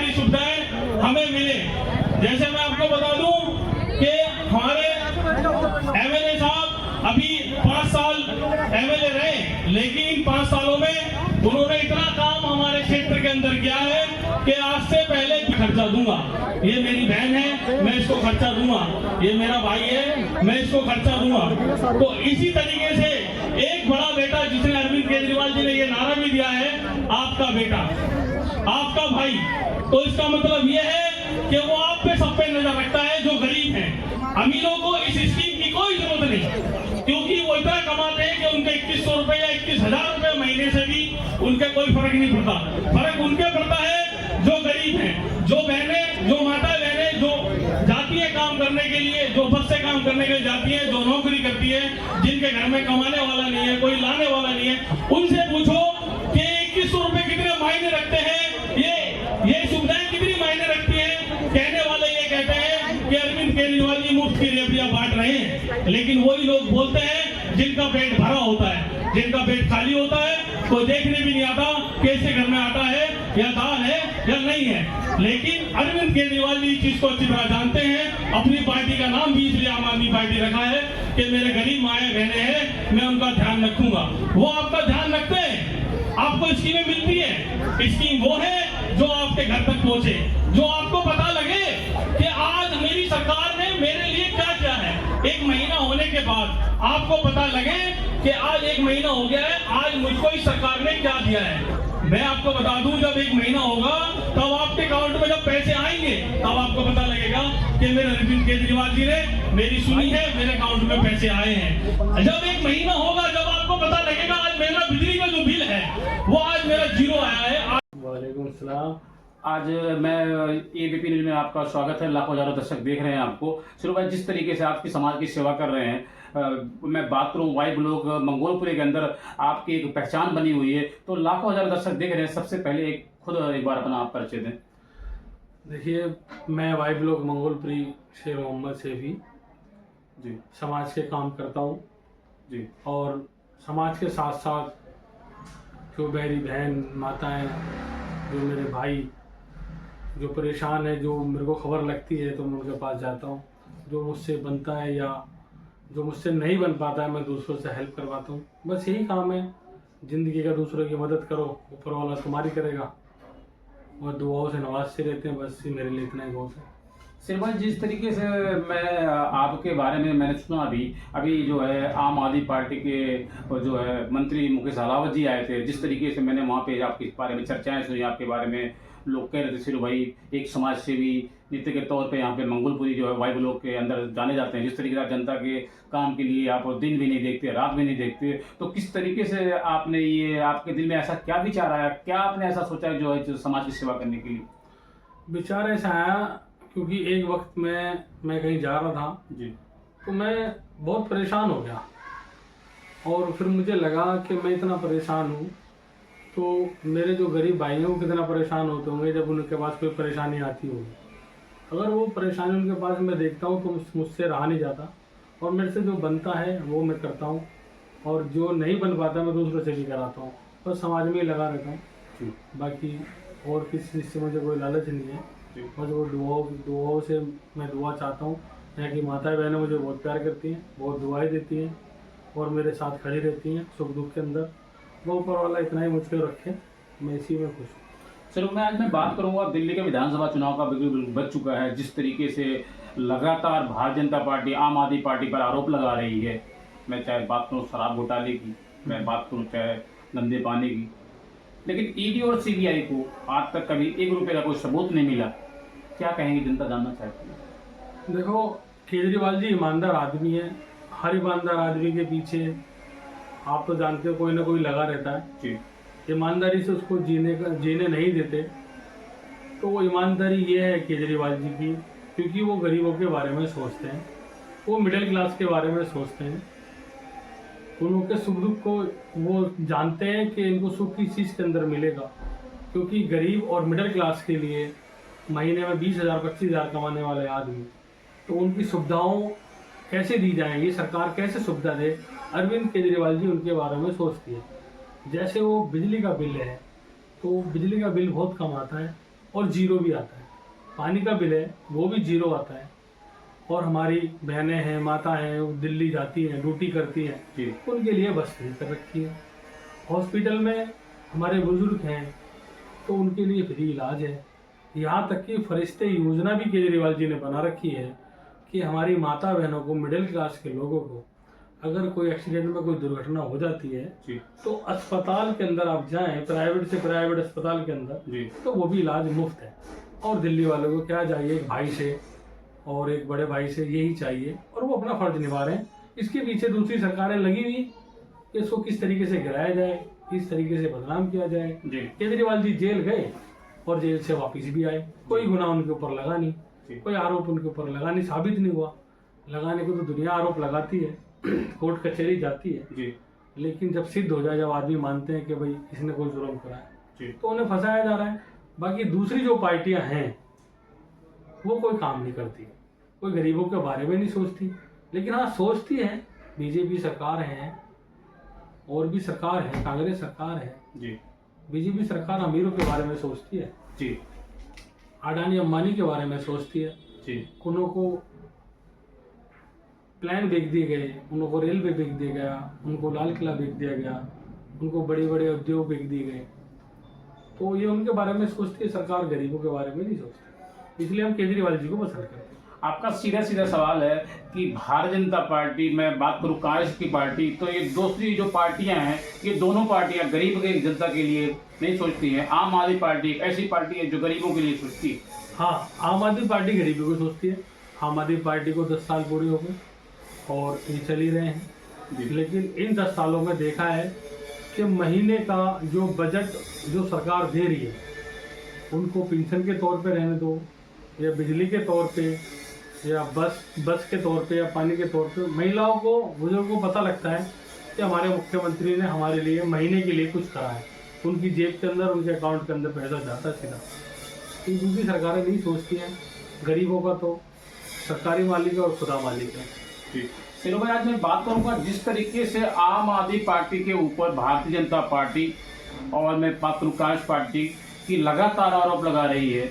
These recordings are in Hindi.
सारी सुविधाएं हमें मिले। जैसे मैं आपको बता दूं कि हमारे एमएलए साहब अभी 5 साल एमएलए रहे, लेकिन 5 सालों में उन्होंने इतना काम हमारे क्षेत्र के अंदर किया है कि आज से पहले खर्चा दूंगा, ये मेरी बहन है मैं इसको खर्चा दूंगा, ये मेरा भाई है मैं इसको खर्चा दूंगा। तो इसी तरीके से एक बड़ा बेटा जिसने अरविंद केजरीवाल जी ने ये नारा भी दिया है, आपका बेटा आपका भाई, तो इसका मतलब ये है कि वो आप पे सब पे नजर रखता है जो गरीब हैं। अमीरों को इस स्कीम की कोई जरूरत नहीं, क्योंकि वो इतना कमाते हैं कि उनके 2100 रुपए या 21,000 रुपए महीने से भी उनके कोई फर्क नहीं पड़ता। फर्क उनके पड़ता है जो गरीब हैं, जो बहनें, जो माता बहनें जो जाती है काम करने के लिए, जो बस से काम करने के लिए जाती है, जो नौकरी करती है, जिनके घर में कमाने वाला नहीं है, कोई लाने वाला नहीं है, उनसे पूछो कि 2100 रुपए कितने मायने रखते हैं, ये सुविधाएं कितनी मायने रखती हैं। कहने वाले ये कहते हैं कि अरविंद केजरीवाल जी मुफ्त की रेवड़ियां बांट रहे हैं, लेकिन वही लोग बोलते हैं जिनका पेट भरा होता है, जिनका पेट खाली होता है, कोई देखने भी नहीं आता कैसे घर में आटा है या दाल है या नहीं है। लेकिन अरविंद केजरीवाल जी इस चीज को अच्छी तरह जानते हैं। अपनी पार्टी का नाम भी इसलिए आम आदमी पार्टी रखा है कि मेरे गरीब माए बहने हैं, मैं उनका ध्यान रखूंगा। वो आपका ध्यान रखते हैं, आपको स्कीमें मिलती है। स्कीम वो है जो आपके घर तक पहुंचे, जो आपको पता लगे कि आज मेरी सरकार ने मेरे लिए क्या किया है। एक महीना होने के बाद आपको पता लगे कि आज 1 महीना हो गया है, आज मुझको इस सरकार ने क्या दिया है। मैं आपको बता दूं, जब 1 महीना होगा तब आपके अकाउंट में जब पैसे आएंगे तब आपको पता लगेगा कि मेरे अरविंद केजरीवाल जी ने मेरी सुनी है, मेरे अकाउंट में पैसे आए हैं। जब 1 महीना होगा, जब आपको पता लगेगा आज मेरा बिजली का जो बिल है वो आज मेरा 0 आया है। वालेकुम सलाम। आज मैं एबीपी न्यूज में आपका स्वागत है। लाखों हजारों दर्शक देख रहे हैं आपको। शुरू भाई, जिस तरीके से आपकी समाज की सेवा कर रहे हैं, मैं बात करूं वाई ब्लॉक मंगोलपुरी के अंदर आपकी एक पहचान बनी हुई है, तो लाखों हजारों दर्शक देख रहे हैं। सबसे पहले खुद एक बार अपना आप परिचय दें। देखिए, मैं वाई ब्लॉक मंगोलपुरी शेर मोहम्मद शेफी जी समाज के काम करता हूँ जी, और समाज के साथ साथ जो मेरी बहन माताएं, जो मेरे भाई जो परेशान है, जो मेरे को खबर लगती है तो मैं उनके पास जाता हूँ। जो मुझसे बनता है या जो मुझसे नहीं बन पाता है मैं दूसरों से हेल्प करवाता हूँ। बस यही काम है ज़िंदगी का, दूसरों की मदद करो, ऊपर वाला तुम्हारी करेगा, और दुआओं से नवाजते रहते हैं। बस मेरे लिए इतना ही बहुत है। सिर भाई, जिस तरीके से मैं आपके बारे में मैंने सुना, अभी जो है आम आदमी पार्टी के जो है मंत्री मुकेश अहलावत जी आए थे, जिस तरीके से मैंने वहाँ पे आपके बारे में चर्चाएं सुनी, आपके बारे में लोग कह रहे थे सिर भाई एक समाज सेवी नेता के तौर पे यहाँ पे मंगोलपुरी जो है वाई ब्लॉक के अंदर जाने जाते हैं। जिस तरीके से आप जनता के काम के लिए आप दिन भी नहीं देखते, रात भी नहीं देखते, तो किस तरीके से आपने ये, आपके दिल में ऐसा क्या विचार आया, क्या आपने ऐसा सोचा जो है समाज की सेवा करने के लिए? विचार ऐसा आया क्योंकि एक वक्त मैं कहीं जा रहा था जी, तो मैं बहुत परेशान हो गया, और फिर मुझे लगा कि मैं इतना परेशान हूँ तो मेरे जो गरीब भाई हैं वो कितना परेशान होते होंगे जब उनके पास कोई परेशानी आती होगी। अगर वो परेशानी उनके पास मैं देखता हूँ तो मुझसे रहा नहीं जाता, और मेरे से जो बनता है वो मैं करता हूँ, और जो नहीं बन पाता मैं दूसरों से भी कराता हूँ। बस समाज में ही लगा रहता हूँ, बाकी और किसी चीज़ से मुझे कोई लालच नहीं है। बस वो दुआओं से मैं दुआ चाहता हूँ। यहाँ की माताएं बहनें मुझे बहुत प्यार करती हैं, बहुत दुआएं देती हैं और मेरे साथ खड़ी रहती हैं सुख दुख के अंदर। वो ऊपर वाला इतना ही मुझको रखे, मैं इसी में खुश हूँ। चलो मैं बात करूंगा, दिल्ली के विधानसभा चुनाव का बिल्कुल बच चुका है। जिस तरीके से लगातार भारतीय जनता पार्टी आम आदमी पार्टी पर आरोप लगा रही है, मैं चाहे बात करूँ शराब घोटाले की, मैं बात करूँ चाहे गंदे पानी की, लेकिन ईडी और सीबीआई को आज तक कभी 1 रुपये का कोई सबूत नहीं मिला। क्या कहेंगे, जनता जानना चाहती है। देखो, केजरीवाल जी ईमानदार आदमी है। हर ईमानदार आदमी के पीछे आप तो जानते हो कोई ना कोई लगा रहता है जी, ईमानदारी से उसको जीने नहीं देते। तो वो ईमानदारी ये है केजरीवाल जी की, क्योंकि वो गरीबों के बारे में सोचते हैं, वो मिडिल क्लास के बारे में सोचते हैं, उनके सुख दुख को वो जानते हैं कि इनको सुख किस चीज़ के अंदर मिलेगा। क्योंकि गरीब और मिडिल क्लास के लिए महीने में 20,000 25,000 कमाने वाले आदमी, तो उनकी सुविधाओं कैसे दी जाएंगी, सरकार कैसे सुविधा दे, अरविंद केजरीवाल जी उनके बारे में सोचती है। जैसे वो बिजली का बिल है, तो बिजली का बिल बहुत कम आता है, और जीरो भी आता है। पानी का बिल है वो भी जीरो आता है। और हमारी बहनें हैं, माता हैं, वो दिल्ली जाती हैं, ड्यूटी करती हैं, जी उनके लिए बस फ्री कर रखी है। हॉस्पिटल में हमारे बुजुर्ग हैं तो उनके लिए फ्री इलाज है। यहाँ तक कि फरिश्ते योजना भी केजरीवाल जी ने बना रखी है कि हमारी माता बहनों को, मिडिल क्लास के लोगों को अगर कोई एक्सीडेंट में कोई दुर्घटना हो जाती है जी तो अस्पताल के अंदर आप जाएं, प्राइवेट से प्राइवेट अस्पताल के अंदर, जी तो वो भी इलाज मुफ्त है। और दिल्ली वालों को क्या चाहिए, एक भाई से और एक बड़े भाई से यही चाहिए, और वो अपना फर्ज निभा रहे हैं। इसके पीछे दूसरी सरकारें लगी हुई कि इसको किस तरीके से गिराया जाए, किस तरीके से बदनाम किया जाए। जी केजरीवाल जी जेल गए और जेल से वापस भी आए, कोई गुनाह उनके ऊपर लगा नहीं, कोई आरोप उनके ऊपर लगा नहीं, साबित नहीं हुआ। लगाने को तो दुनिया आरोप लगाती है, कोर्ट कचहरी जाती है, जी लेकिन जब सिद्ध हो जाए, जब आदमी मानते हैं कि भाई इसने कोई जुर्म करा है, जी तो उन्हें फंसाया जा रहा है। बाकी दूसरी जो पार्टियां हैं वो कोई काम नहीं करती, कोई गरीबों के बारे में नहीं सोचती। लेकिन हाँ, सोचती है। बीजेपी सरकार है और भी सरकार है, कांग्रेस सरकार है। जी बीजेपी सरकार अमीरों के बारे में सोचती है, जी अडानी अंबानी के बारे में सोचती है। जी उनको प्लान बेच दिए गए, उनको रेलवे बेच दिया गया, उनको लाल किला बेच दिया गया, उनको बड़े बड़े उद्योग बेच दिए गए। तो ये उनके बारे में सोचती है सरकार, गरीबों के बारे में नहीं सोचती। इसलिए हम केजरीवाल जी को पसंद करते हैं। आपका सीधा सीधा सवाल है कि भारतीय जनता पार्टी, मैं बात करूं कांग्रेस की पार्टी, तो ये दूसरी जो पार्टियां हैं, ये दोनों पार्टियां गरीब के जनता के लिए नहीं सोचती हैं। आम आदमी पार्टी एक ऐसी पार्टी है जो गरीबों के लिए सोचती है। हाँ, आम आदमी पार्टी गरीबों को सोचती है। आम आदमी पार्टी को 10 साल पूरे हो गए और ये चल ही रहे हैं। लेकिन इन 10 सालों में देखा है कि महीने का जो बजट जो सरकार दे रही है, उनको पेंशन के तौर पे रहने दो, या बिजली के तौर पे, या बस के तौर पे, या पानी के तौर पे, महिलाओं को, बुजुर्गों को पता लगता है कि हमारे मुख्यमंत्री ने हमारे लिए महीने के लिए कुछ करा है। उनकी जेब के अंदर, उनके अकाउंट के अंदर पैसा जाता है सीधा। दूसरी सरकारें नहीं सोचती हैं गरीबों का, तो सरकारी मालिक है और खुदा मालिक है। चलो भाई, आज मैं बात करूंगा जिस तरीके से आम आदमी पार्टी के ऊपर भारतीय जनता पार्टी और मैं बात करूं कांग्रेस पार्टी की लगातार आरोप लगा रही है,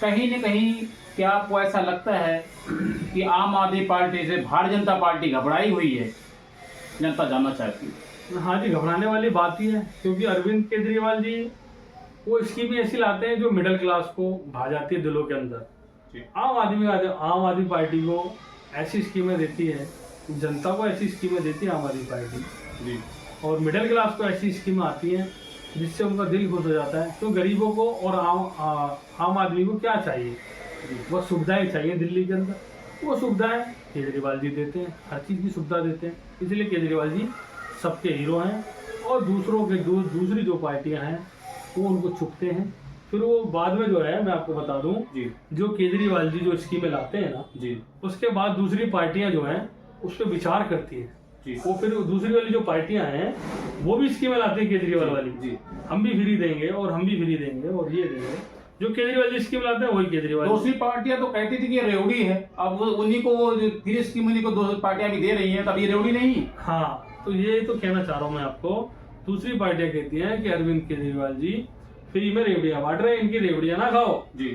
कहीं न कहीं क्या आपको ऐसा लगता है कि आम आदमी पार्टी से भारतीय जनता पार्टी घबराई हुई है? जनता जानना चाहती है। हाँ जी, घबराने वाली बात ही है, क्योंकि अरविंद केजरीवाल जी वो स्कीमें ऐसी लाते हैं जो मिडिल क्लास को भा जाती है दिलों के अंदर। आम आदमी पार्टी को ऐसी स्कीमें देती है, जनता को ऐसी स्कीमें देती है आम आदमी पार्टी जी, और मिडिल क्लास को ऐसी स्कीमें आती हैं जिससे उनका दिल खुश हो जाता है। तो गरीबों को और आम आदमी को क्या चाहिए, वो सुविधाएं चाहिए दिल्ली के अंदर, वो सुविधाएं केजरीवाल जी देते हैं, हर चीज़ की सुविधा देते हैं। इसलिए केजरीवाल जी सबके हीरो हैं, और दूसरों के दूसरी जो पार्टियां हैं वो उनको छुपते हैं। फिर वो बाद में जो है, मैं आपको बता दूं, जो केजरीवाल जी जो स्कीमें लाते हैं ना जी, उसके बाद दूसरी पार्टियां जो हैं उस पर विचार करती हैं। वो फिर दूसरी वाली जो पार्टियां हैं वो भी स्कीमें लाती हैं केजरीवाल वाली, जी, हम भी फ्री देंगे और हम भी फ्री देंगे और ये देंगे। जो केजरीवाल जी स्कीम लाते हैं वही केजरीवाल। दूसरी पार्टियां तो कहती थी कि रेवड़ी है, अब उन्हीं को वो फ्री स्कीम उन्हीं को दूसरी पार्टियां भी दे रही हैं, तब ये रेवड़ी नहीं। हाँ, तो ये तो कहना चाह रहा हूँ मैं आपको, दूसरी पार्टियां कहती हैं कि अरविंद केजरीवाल जी फ्री में रेवड़ियां बांट रहे हैं, इनकी रेवड़ियां ना खाओ जी,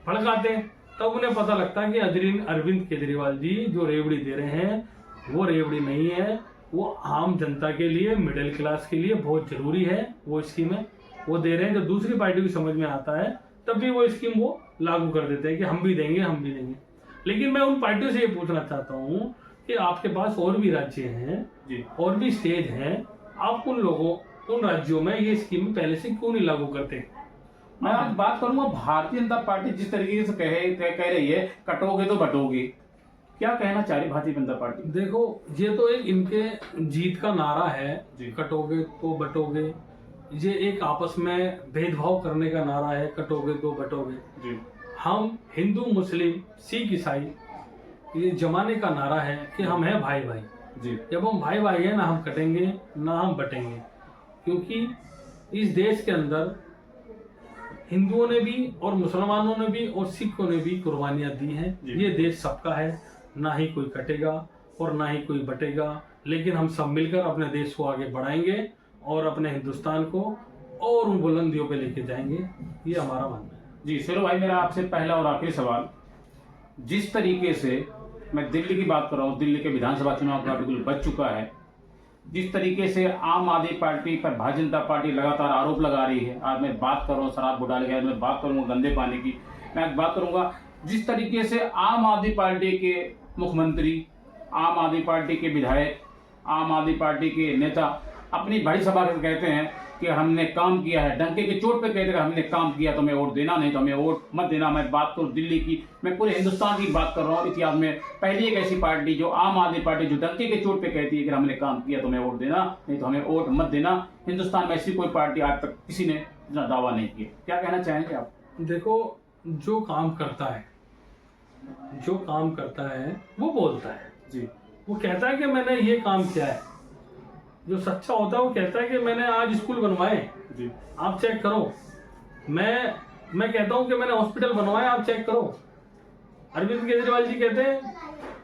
भड़काते हैं। तब उन्हें पता लगता है कि अरविंद केजरीवाल जी जो रेवड़ी दे रहे हैं वो रेवड़ी नहीं है, वो आम जनता के लिए, मिडिल क्लास के लिए बहुत जरूरी है। वो स्कीमें वो दे रहे हैं, जब दूसरी पार्टी को समझ में आता है तब भी वो स्कीम वो लागू कर देते हैं कि हम भी देंगे, हम भी देंगे। लेकिन मैं उन पार्टियों से ये पूछना चाहता हूँ कि आपके पास और भी राज्य हैं जी, और भी स्टेट हैं, आप उन राज्यों में ये स्कीम पहले से क्यों नहीं लागू करते? मैं आज बात करूंगा भारतीय जनता पार्टी जिस तरीके से कह रही है कटोगे तो बटोगे, क्या कहना चाह रही भारतीय जनता पार्टी? देखो, ये तो एक इनके जीत का नारा है, जी। कटोगे तो बटोगे। ये एक आपस में भेदभाव करने का नारा है, कटोगे तो बटोगे। जी, हम हिंदू, मुस्लिम, सिख, ईसाई, ये जमाने का नारा है कि हम हैं भाई भाई। जी, जब हम भाई भाई हैं, ना हम कटेंगे ना हम बटेंगे, क्योंकि इस देश के अंदर हिंदुओं ने भी और मुसलमानों ने भी और सिखों ने भी कुर्बानियां दी हैं। ये देश सबका है, ना ही कोई कटेगा और ना ही कोई बटेगा, लेकिन हम सब मिलकर अपने देश को आगे बढ़ाएंगे और अपने हिंदुस्तान को और उन बुलंदियों पे लेके जाएंगे। ये हमारा मानना है। जी शेरू भाई, मेरा आपसे पहला और आखिरी सवाल, जिस तरीके से मैं दिल्ली की बात कर रहा हूँ, दिल्ली के विधानसभा चुनाव का बिल्कुल बच चुका है, जिस तरीके से आम आदमी पार्टी पर भारतीय जनता पार्टी लगातार आरोप लगा रही है, आज मैं बात कर रहा हूँ शराब घोटाले की, आज मैं बात करूंगा गंदे पानी की, मैं आज बात करूंगा जिस तरीके से आम आदमी पार्टी के मुख्यमंत्री, आम आदमी पार्टी के विधायक, आम आदमी पार्टी के नेता अपनी बड़ी सभा में कहते हैं कि हमने काम किया है, डंके की चोट पे कहते हैं हमने काम किया तो हमें वोट देना, नहीं तो हमें वोट मत देना। मैं बात करूँ दिल्ली की, मैं पूरे हिंदुस्तान की बात कर रहा हूँ, इतिहास में पहली एक ऐसी पार्टी जो आम आदमी पार्टी जो डंके के चोट पे कहती है कि हमने काम किया तो हमें वोट देना, नहीं तो हमें वोट मत देना। हिंदुस्तान में ऐसी कोई पार्टी आज तक किसी ने इतना दावा नहीं किया। क्या कहना चाहेंगे आप? देखो, जो काम करता है वो बोलता है जी, वो कहता है कि मैंने ये काम किया है। जो सच्चा होता है वो कहता है कि मैंने आज स्कूल बनवाए, जी, आप चेक करो। मैं कहता हूँ कि मैंने हॉस्पिटल बनवाए, आप चेक करो। अरविंद केजरीवाल जी कहते हैं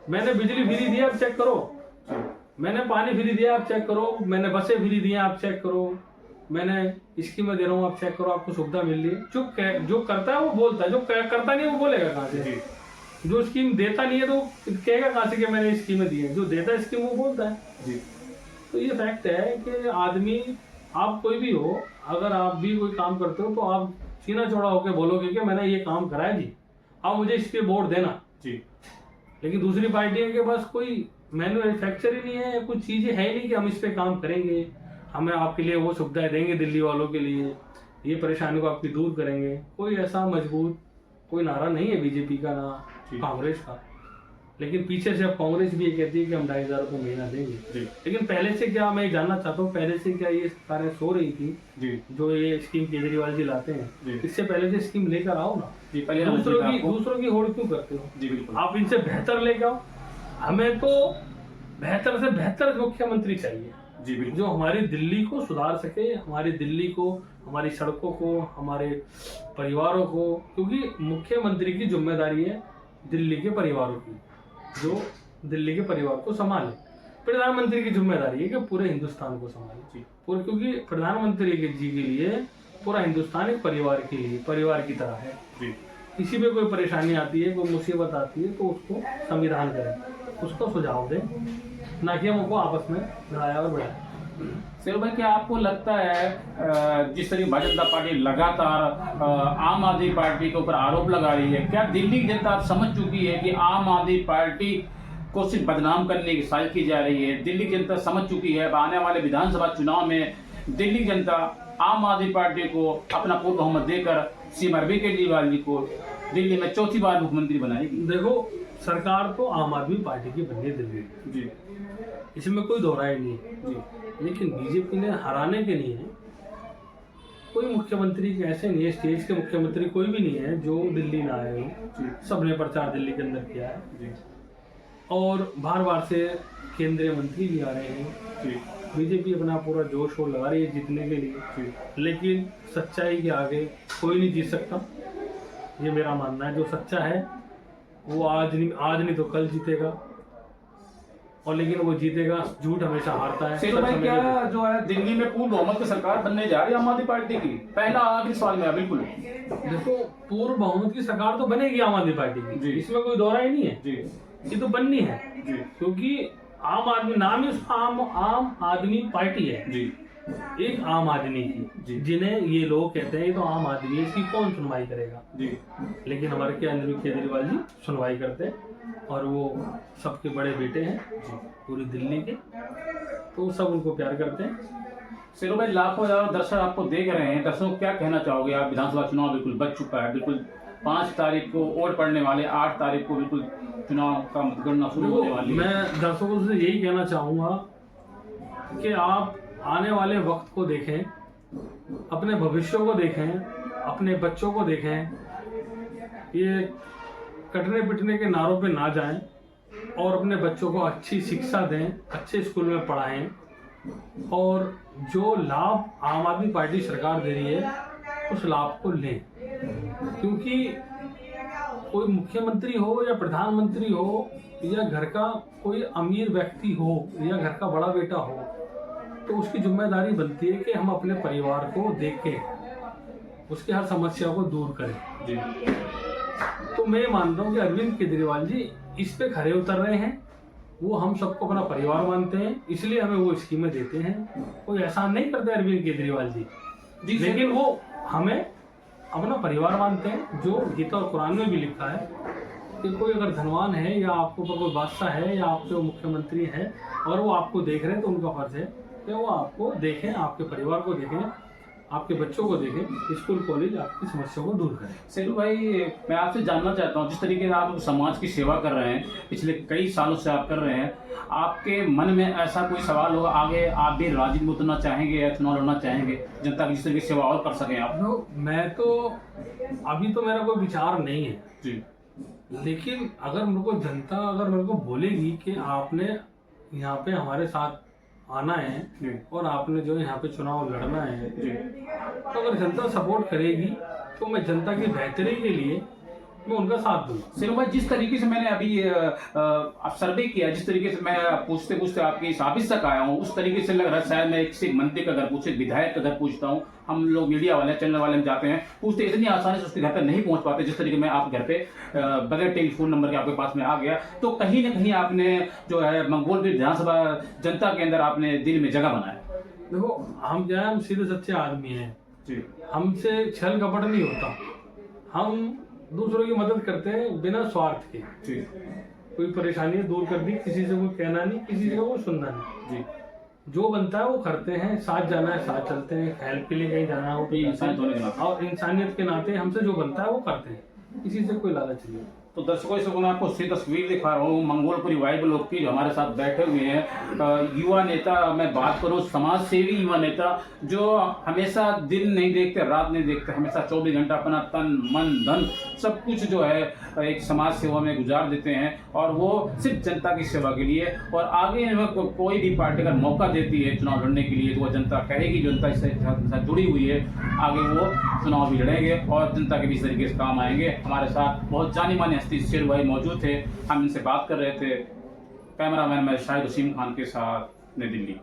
मैंने बिजली फ्री दी, आप चेक करो। मैंने पानी फ्री दिया, आप चेक करो। मैंने बसें फ्री दी, आप चेक करो। मैंने स्कीमें दे रहा हूँ, आप चेक करो, आपको सुविधा मिल रही है। जो करता है वो बोलता है, जो करता नहीं वो बोलेगा कहाँ से? जो स्कीम देता नहीं है तो कहेगा कहाँ से कि मैंने स्कीमें दी है? जो देता है स्कीम वो बोलता है जी। तो ये फैक्ट है कि आदमी, आप कोई भी हो, अगर आप भी कोई काम करते हो तो आप सीना चौड़ा होकर बोलोगे कि मैंने ये काम कराया जी, आप मुझे इसके वोट देना जी। लेकिन दूसरी पार्टियों के पास कोई मैन्युफैक्चर ही नहीं है या कुछ चीजें है ही नहीं कि हम इस पे काम करेंगे, हमें आपके लिए वो सुविधाएं देंगे, दिल्ली वालों के लिए ये परेशानी को आपकी दूर करेंगे। कोई ऐसा मजबूत कोई नारा नहीं है बीजेपी का, ना कांग्रेस का। लेकिन पीछे से अब कांग्रेस भी ये कहती है कि हम 2,500 रुपये महीना देंगे। लेकिन पहले से क्या, मैं जानना चाहता हूँ, पहले से क्या ये सरकारें सो रही थी जी, जो ये स्कीम केजरीवाल जी लाते हैं? इससे पहले से स्कीम लेकर आओ ना जी। पहले दूसरों की होड़ क्यों करते हो? जी बिल्कुल, आप इनसे बेहतर लेके आओ। हमें तो बेहतर से बेहतर मुख्यमंत्री चाहिए जी बिल्कुल, जो हमारी दिल्ली को सुधार सके, हमारी दिल्ली को, हमारी सड़कों को, हमारे परिवारों को। क्योंकि मुख्यमंत्री की जिम्मेदारी है दिल्ली के परिवारों की, जो दिल्ली के परिवार को संभाले। प्रधानमंत्री की जिम्मेदारी है कि पूरे हिंदुस्तान को संभाले पूरे, क्योंकि प्रधानमंत्री जी के लिए पूरा हिंदुस्तान एक परिवार के लिए, परिवार की तरह है जी। किसी पे कोई परेशानी आती है, कोई मुसीबत आती है तो उसको संविधान करें, उसको सुझाव दें, ना कि हमको आपस में लड़ाया और बढ़ाया। शेरू भाई, क्या आपको लगता है जिस तरह भारतीय जनता पार्टी लगातार आम आदमी पार्टी के ऊपर आरोप लगा रही है, क्या दिल्ली की जनता आप समझ चुकी है कि आम आदमी पार्टी को सिर्फ बदनाम करने की साजिश की जा रही है? दिल्ली की जनता समझ चुकी है आने वाले विधानसभा चुनाव में दिल्ली की जनता आम आदमी पार्टी को अपना पूर्ण बहुमत देकर सीएम अरविंद केजरीवाल जी को दिल्ली में चौथी बार मुख्यमंत्री बनाएगी? देखो, सरकार तो आम आदमी पार्टी की बनी है दिल्ली में जी, इसमें कोई दोहराई नहीं है जी। लेकिन बीजेपी ने हराने के लिए कोई मुख्यमंत्री ऐसे नहीं है, स्टेज के मुख्यमंत्री कोई भी नहीं है जो दिल्ली ना आए हो। सबने प्रचार दिल्ली के अंदर किया है जी। और बार बार से केंद्रीय मंत्री भी आ रहे हैं जी। बीजेपी अपना पूरा जोश शोर लगा रही है जीतने के लिए जी। लेकिन सच्चाई के आगे कोई नहीं जीत सकता, ये मेरा मानना है। जो सच्चा है वो आज नहीं तो कल जीतेगा, और लेकिन वो जीतेगा, झूठ हमेशा हारता है। शेरू भाई, क्या जो है दिल्ली में पूर्ण बहुमत की सरकार बनने जा रही है आम आदमी पार्टी की? पहला आखिरी सवाल मेरा बिल्कुल। देखो, पूर्ण बहुमत की सरकार तो बनेगी आम आदमी पार्टी की, इसमें कोई दौरा ही नहीं है जी। ये तो बननी है जी। क्योंकि आम आदमी नाम ही उसका आम आदमी पार्टी है जी। एक आम आदमी की, जिन्हें ये लोग कहते हैं ये तो आम आदमी है, इसकी कौन सुनवाई करेगा जी। लेकिन हमारे केजरीवाल जी सुनवाई करते हैं और वो सबके बड़े बेटे हैं पूरी दिल्ली के, तो सब उनको प्यार करते हैं। शेरू भाई, लाखों हजारों दर्शक आपको देख रहे हैं, दर्शकों को क्या कहना चाहोगे आप? विधानसभा चुनाव बिल्कुल बच चुका है, बिल्कुल 5 तारीख को वोट पड़ने वाले, 8 तारीख को बिल्कुल चुनाव का मतगणना शुरू होने वाली है। मैं दर्शकों से यही कहना चाहूँगा कि आप आने वाले वक्त को देखें, अपने भविष्य को देखें, अपने बच्चों को देखें, ये कटने पिटने के नारों पे ना जाएं और अपने बच्चों को अच्छी शिक्षा दें, अच्छे स्कूल में पढ़ाएं और जो लाभ आम आदमी पार्टी सरकार दे रही है उस लाभ को लें। क्योंकि कोई मुख्यमंत्री हो या प्रधानमंत्री हो या घर का कोई अमीर व्यक्ति हो या घर का बड़ा बेटा हो, तो उसकी जिम्मेदारी बनती है कि हम अपने परिवार को देख के उसकी हर समस्या को दूर करें। जी। तो मैं मानता हूँ कि अरविंद केजरीवाल जी इस पे खरे उतर रहे हैं। वो हम सबको अपना परिवार मानते हैं, इसलिए हमें वो स्कीमें देते हैं। कोई एहसान नहीं करते अरविंद केजरीवाल जी, लेकिन वो हमें अपना परिवार मानते हैं। जो गीता और कुरान में भी लिखा है कि कोई अगर धनवान है या आपके ऊपर कोई बादशाह है या आपके मुख्यमंत्री है और वो आपको देख रहे हैं, तो उनका फर्ज है कि वो आपको देखें, आपके परिवार को देखें, आपके बच्चों को देखें, स्कूल कॉलेज आपकी समस्या को दूर करें। सेलू भाई, मैं आपसे जानना चाहता हूँ, जिस तरीके से आप समाज की सेवा कर रहे हैं, पिछले कई सालों से आप कर रहे हैं, आपके मन में ऐसा कोई सवाल होगा, आगे आप भी राजनीति में उतरना चाहेंगे या चुनाव लड़ना चाहेंगे, जनता की जिस तरीके से सेवा और कर सकें आप? मैं तो अभी तो मेरा कोई विचार नहीं है जी, लेकिन अगर मेरे को जनता अगर मेरे को बोलेगी कि आपने यहाँ पे हमारे साथ आना है और आपने जो यहाँ पे चुनाव लड़ना है, तो अगर जनता सपोर्ट करेगी तो मैं जनता की बेहतरी के लिए मैं उनका साथ दूंगा। सेलू भाई, जिस तरीके से मैंने अभी सर्वे किया, जिस तरीके से मैं पूछते पूछते आपकी इस ऑफिस तक आया हूँ, उस तरीके से लग रहा है शायद मैं एक मंत्री का घर पूछे, विधायक का घर पूछता हूँ, हम लोग मीडिया वाले चैनल वाले में जाते हैं, पूछते इतनी आसानी से उसके घर पे नहीं पहुंच पाते। जिस तरीके मैं आप घर पे बगैर टेलीफोन नंबर के आपके पास में आ गया, तो कहीं ना कहीं आपने जो है मंगोलपीर विधानसभा जनता के अंदर आपने दिल में जगह बनाया। देखो, हम क्या है, हम सीधे सच्चे आदमी हैं जी, हमसे छल कपट नहीं होता, हम दूसरों की मदद करते हैं बिना स्वार्थ के। जी, कोई परेशानी दूर कर दी, किसी से कोई कहना नहीं, किसी से वो सुनना नहीं। जी, जो बनता है वो करते हैं, साथ जाना है साथ चलते हैं, हेल्प के लिए कहीं जाना हो तो इंसानियत होने के नाते। और इंसानियत के नाते हमसे जो बनता है वो करते हैं, किसी से कोई लालच नहीं। तो दर्शकों, इस वक्त मैं आपको सी तस्वीर दिखा रहा हूँ मंगोलपुरी वाइब लोग की, जो हमारे साथ बैठे हुए हैं। युवा नेता, मैं बात करूँ समाज सेवी युवा नेता, जो हमेशा दिन नहीं देखते, रात नहीं देखते, हमेशा 24 घंटा अपना तन मन धन सब कुछ जो है एक समाज सेवा में गुजार देते हैं, और वो सिर्फ जनता की सेवा के लिए। और आगे कोई भी पार्टी अगर मौका देती है चुनाव लड़ने के लिए, तो वो जनता कहेगी, जनता इससे साथ जुड़ी हुई है, आगे वो चुनाव भी लड़ेंगे और जनता के भी इस तरीके से काम आएंगे। हमारे साथ बहुत जानी मानी हस्ती शेर भाई मौजूद थे, हम इनसे बात कर रहे थे। कैमरामैन मैं शाहिद वसीम खान के साथ, नई दिल्ली।